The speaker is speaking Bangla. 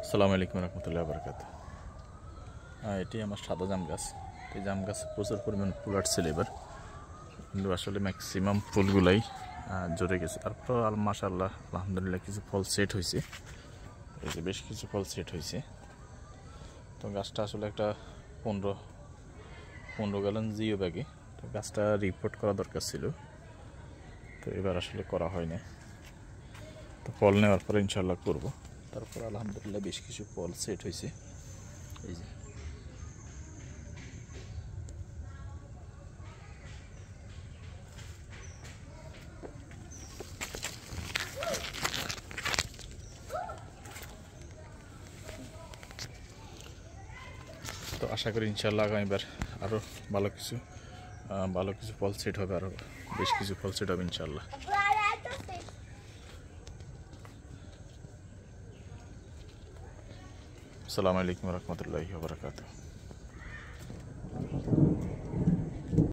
আসসালামু আলাইকুম রহমতুল্লাহি ওয়া বারাকাতুহু। এটি আমার সাদা জাম গাছ। এই জাম গাছে প্রচুর পরিমাণ ফুল আসছিল এবার, কিন্তু আসলে ম্যাক্সিমাম ফুলগুলাই জড়ে গেছে। তারপর মাশাআল্লাহ আলহামদুলিল্লাহ কিছু ফল সেট হয়েছে। এই যে বেশ কিছু ফল সেট হয়েছে। তো গাছটা আসলে একটা 15 গ্যালন জিও ব্যাগে, তো গাছটা রিপোর্ট করা দরকার ছিল, তো এবার আসলে করা হয় না। তো ফল নেওয়ার পরে ইনশাল্লাহ করবো। তারপর আলহামদুলিল্লাহ বেশ কিছু ফল সেট হয়েছে। এই যে তো আশা করি ইনশাল্লাহ আগামীবার আরও ভালো কিছু ফল সেট হবে, আরও বেশ কিছু ফল সেট হবে ইনশাল্লাহ। আসসালামু আলাইকুম রহমতুল্লাহি ওয়া বারাকাতুহু।